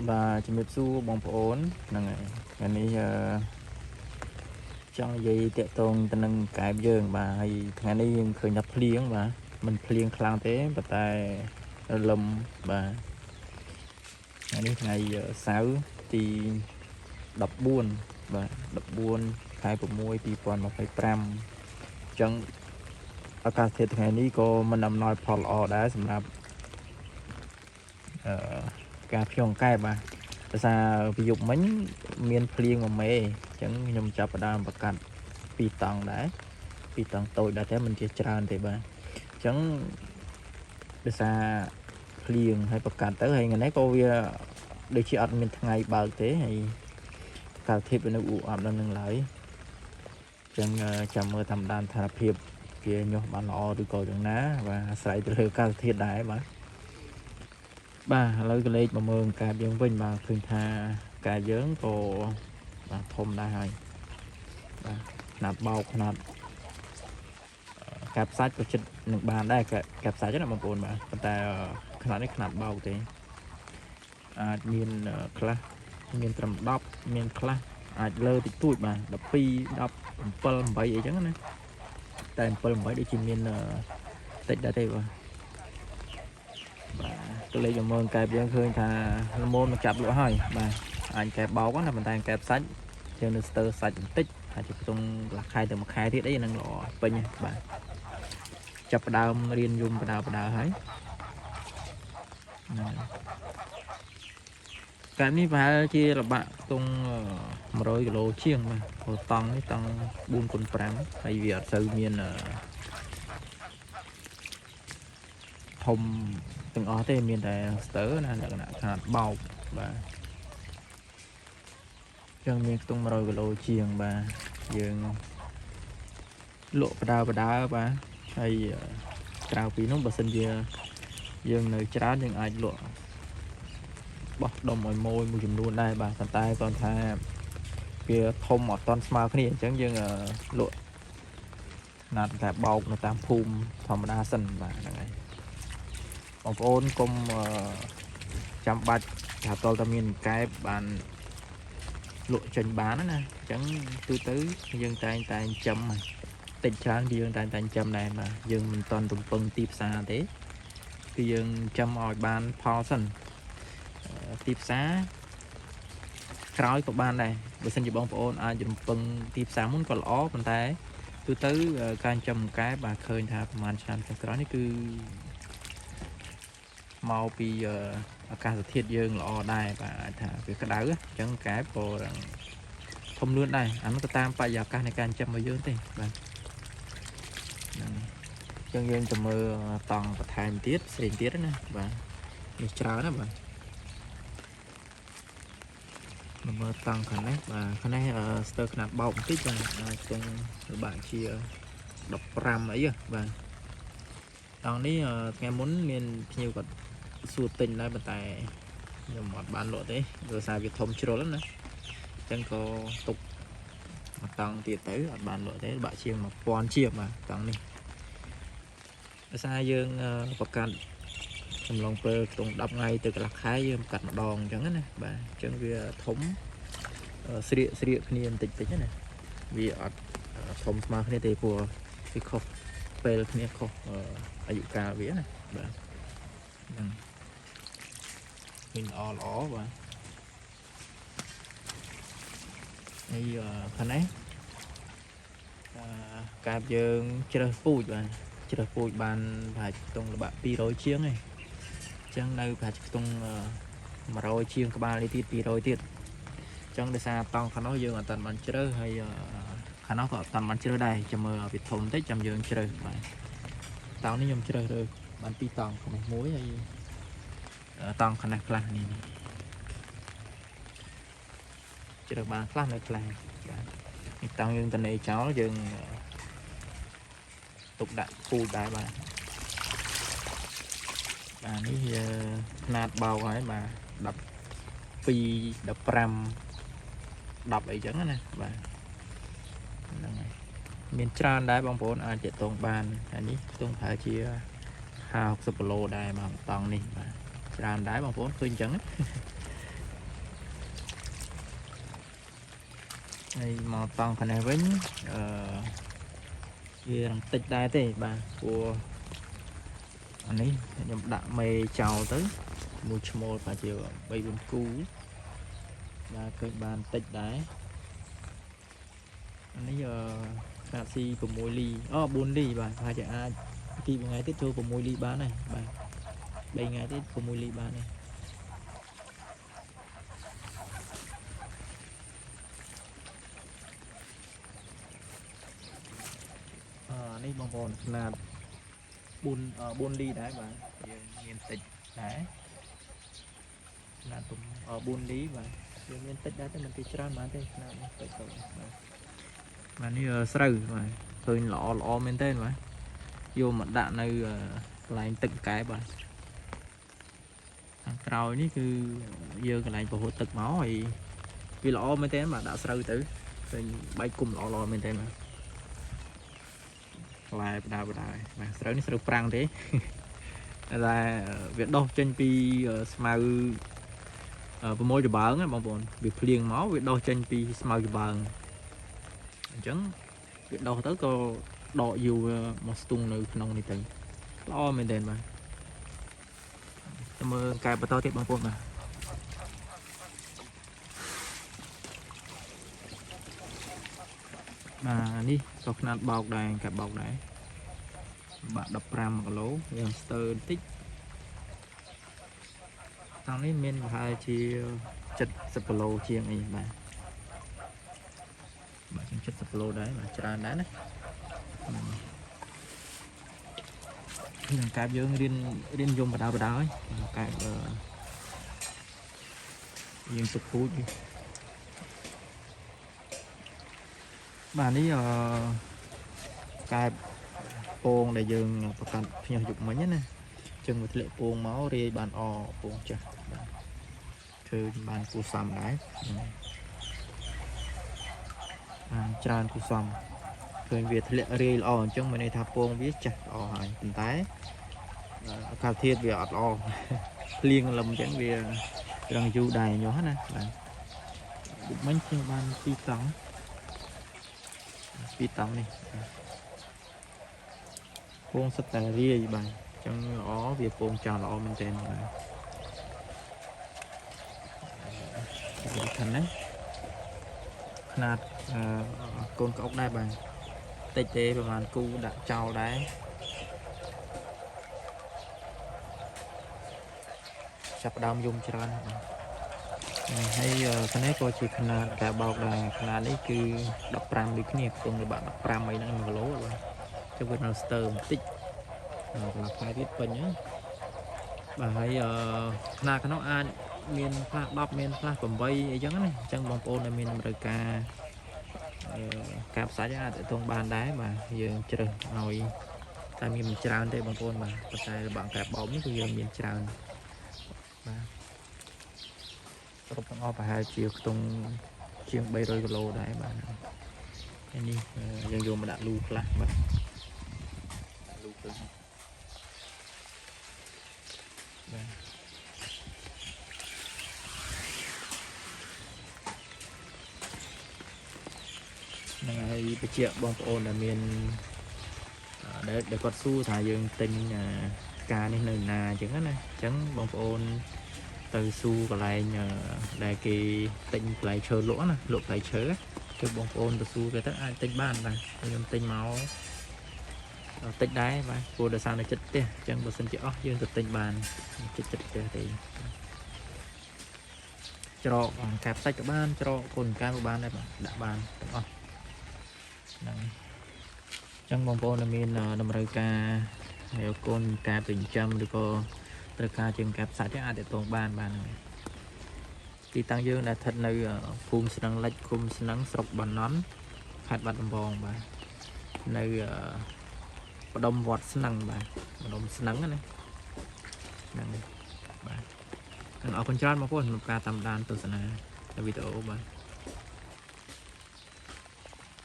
vàជំរាបសួរបងប្អូនហ្នឹងហើយថ្ងៃនេះចង់និយាយតាក់ទងទៅនឹងកែបយើងបាទហើយថ្ងៃនេះយើងឃើញថាភ្លៀងបាទមិនភ្លៀងខ្លាំងទេប៉ុន្តែរលឹមបាទថ្ងៃនេះថ្ងៃសៅរ៍ទី14បាទ14ខែ6 2025អញ្ចឹងអាកាសធាតុថ្ងៃនេះក៏មិនអំណោយផលល្អដែរសម្រាប់ការភ្ញងកែបបាទដោយសារពីយប់មិញមានភ្លៀងមួយមេអញ្ចឹងខ្ញុំចាប់ផ្ដើមប្រកាស2តង់ដែរ2តង់តូចដែរតែមិនជាច្រើនទេបាទអញ្ចឹងដោយសារភ្លៀងហើយប្រកាសទៅហើយថ្ងៃនេះក៏វាដូចជាអត់មានថ្ងៃបើកទេហើយកាលធាតុវានៅអ៊ូអប់ដល់នឹងឡើយអញ្ចឹងចាំមើលតាមដានស្ថានភាពវាញាស់បានល្អឬក៏យ៉ាងណាបាទអាស្រ័យទៅលើកាលធាតុដែរបាទបាទឥឡូវក៏លេខមកមើលកែបយើងវិញបាទឃើញថាកែបយើងក៏បាទធំដែរហើយបាទຂະຫນាតបោកຂະຫນាតកែបសាច់ក៏ចិត្តនឹងបានដែរកែបសាច់ណាបងប្អូនបាទប៉ុន្តែຂະຫນាតនេះຂະຫນាតបោកទេអាចមានខ្លះមានត្រឹម10មានខ្លះអាចលើតិចតួចបាទ12 10 7 8អីចឹងណាតែ7 8ដូចជាមានតិចដែរទេបាទក៏លេខមកមើលកែបយើងឃើញថាល្មមមកចាប់លក់ហើយបាទអាចកែបបោកណាប៉ុន្តែកែបសាច់យើងនៅស្ទើរសាច់បន្តិចអាចជាក្នុងកន្លះខែទៅមួយខែទៀតអីហ្នឹងល្អពេញបាទចាប់ផ្ដើមរៀនយំបដើហើយកែបនេះប្រហែលជារបាក់ក្នុង100 គីឡូជាងបាទព្រោះតង់នេះតង់ 4x5 ហើយវាអត់សូវមានធំទាំងអស់ទេមានតែស្ទើរណាលក្ខណៈខ្នាតបោកបាទចឹងមានខ្ទង់100 គីឡូជាងបាទយើងលក់បដើបាទហើយក្រៅពីនោះបើសិនជាយើងនៅច្រើនយើងអាចលក់បោះដុំឲ្យមួយចំនួនដែរបាទប៉ុន្តែគាត់ថាវាធំអត់តន់ស្មើគ្នាអញ្ចឹងយើងលក់ណាត់តែបោកនៅតាមភូមិធម្មតាសិនបាទហ្នឹងហើយបងប្អូនកុំចាំបាច់ថាតលតែមានកែបបានលក់ចេញបានណាអញ្ចឹងទូទៅយើងតែងចិញ្ចឹមតិចច្រើនគឺយើងតែងចិញ្ចឹមដែរបាទយើងមិនតន់រំពឹងទីផ្សារទេគឺយើងចិញ្ចឹមឲ្យបានផលសិនទីផ្សារក្រោយក៏បានដែរបើសិនជាបងប្អូនអាចរំពឹងទីផ្សារមុនក៏ល្អប៉ុន្តែទូទៅការចិញ្ចឹមកែបបាទឃើញថាប្រហែលឆ្នាំចុងក្រោយនេះគឺមកពីអាកាសធាតុយើងល្អដែរបាទអាចថាវាក្តៅអញ្ចឹងកែបក៏ធំលឿនដែរអានោះទៅតាមបរិយាកាសនៃការចិញ្ចឹមរបស់យើងទេបាទហ្នឹងអញ្ចឹងយើងទៅមើលតង់បន្ថែមទៀតផ្សេងទៀតណាបាទនេះច្រើនណាបាទមើលតង់ខាងនេះបាទខាងនេះស្ទើរខ្នាតបោកបន្តិចបាទខ្ទង់លបាក់ជា15អីបាទតង់នេះថ្ងៃមុនមានភ្ញៀវគាត់សួរទិញដែរប៉ុន្តែខ្ញុំអត់បានលក់ទេដោយសារវាធំជ្រុលណាអញ្ចឹងក៏ទុកមកតង់ទៀតទៅអត់បានលក់ទេបាក់ជាង1000ជាងបាទតង់នេះដោយសារយើងប្រកាន់កំឡុងពេលក្នុង10ថ្ងៃទៅកន្លះខែយើងកាត់ម្ដងអញ្ចឹងណាបាទអញ្ចឹងវាធំស្រៀកគ្នាបន្តិចណាវាអត់ធំស្មើគ្នាទេព្រោះវាខុសពេលគ្នាខុសអាយុកាលវាណាបាទហ្នឹងវិញល្អបាទហើយខាងនេះកែបយើងជ្រើសពូជបាទជ្រើសពូជបានប្រហែលខ្ទង់លបាក់200ជាងឯងចឹងនៅប្រហែលខ្ទង់100ជាងក្បាលនេះទៀត200ទៀតចឹងដោយសារតង់ខាងនោះយើងអត់តាន់បានជ្រើសហើយខាងនោះក៏អត់តាន់បានជ្រើសដែរចាំមើលវាធំបន្តិចចាំយើងជ្រើសបាទតង់នេះខ្ញុំជ្រើសរើសបាន2តង់ខាងនេះមួយហើយតង់ខាងនេះខ្លះនេះជ្រើសបានខ្លះនៅខ្លះបាទនេះតង់យើងតនេចោលយើងទុកដាក់ពូជដែរបាទបាទនេះຂະຫນាតបោកហើយបាទ12 15 10អីចឹងណាបាទហ្នឹងហើយមានច្រើនដែរបងប្អូនអាចទាក់ទងបានហើយនេះខ្ទង់ប្រហែលជា50 60 គីឡូដែរមកតង់នេះបាទច្រើនដែរបងប្អូនឃើញចឹង này màu tòng cái này với kia thằng tịch đai thế bà của anh ấy nhầm đạn mê chào tới một một và chiều bay bên cú và cái bàn tịch đáy anh ấy giờ cà si của môi ly 4 ly bà hai chả ai khi một ngày tết thôi của môi ly bán này bà 7 ngày tết của môi ly bán này đây bong bồn là buôn ly đấy bà miền tịch đấy là tụm ở buôn lý và miền tịch đấy thì mình chỉ ra mà thế nào tịch rồi mà như sầu mà thôi lọ lọ men tên mà vô mặt đạn nơi lại tịch cái bà rồi ní cứ giờ cái này bộ tịch máu thì vì lọ men tên mà đã sầu tử rồi bay cùng lọ lọ men tên mà lại đào mà sầu ní sầu prang thế là việc đo trên pi smile và môi cho bạn á bọn việc liền máu việc đo trên pi smile cho bạn chẳng việc đo tới có đọ dù một tung nơi nông này từng lo mình đền mà mơ cài bà to tiếp bằng quân mà đi có khả bọc đài cả bọc đấy bạn đập ram một lỗ youngster tích tao lấy men hai chi chật sập lô chiên này bạn chật sập lô đấy mà tràn đá đấy cái dương riêng dùng vào đào ấy cái dương sụp phú đi bà ấy cái bồn để dươngประกันnhiều dụng mấy nhé chừng một lệ bồn máu đi bàn bồn chảคือbàn cù sầm đấy tràn cù sầmเคยเวียดเละเรียอ่อนจังมาในทาโปงวิจัดอ่อนหายเป็นท้ายคาเทียดเวียดอ่อนเลี้ยงลำจังเวียรังยูใดnhỏ hết nèบุกมันเป็นบ้านปีตองนี่โปงสแตเรียอยู่บ้านจังอ๋อเวียโปงจานอ๋อมันเต็มเลยทันนะขนาดโกนกอกได้บ้างtê têประมาณกูđặt trâu đấy chập đam dùng cho anh hay cái này coi chỉ khả cả bọc là khả đấy cứ đập ram đi cái nhịp cùng với bạn đập ram mấy năng mà lố rồi cho bên stir một tích là phải biết phần nhá bà hay khả cái nó ăn miền pha đập miền pha cầm vây ấy chẳng này chẳng bóng ôn là miền rời ca cạp xã ra tại thôn ban đá mà giờ chơi ngồi tại mình tràn đây bằng con mà tại bạn cạp bóng thì giờ mình tràn rồi con phải 2 triệu tung chiên 300 kg đấy bạn cái đi dân dùng mà đã lưu lạc mà này bây giờ bông ôn là miền để con su thả dương tinh ca nên nơi nà chẳng này chẳng bông ôn từ su còn lại nhờ đại kỳ tinh lại chờ lỗ nè lỗ lại chớ cái bông ôn từ su cái tất ai tinh ban này nhưng tinh máu tinh đáy và cô đã sao này chết tiền chẳng có sân chữa dương từ tinh bàn chết thì cho cạp tay các ban cho con ca của ban này đã bàn đúng không chẳng bông bông là miền nằm rơi ca nếu con ca tình trăm được có từ ca chừng cạp sạch ai để toàn bàn thì tăng dương là thật nơi phun sân lệch phun sân sọc bàn nón hạt bát bông và nơi đông vọt sân bà đông sân này ở con trai mà có một ca tầm đàn từ sân này video bà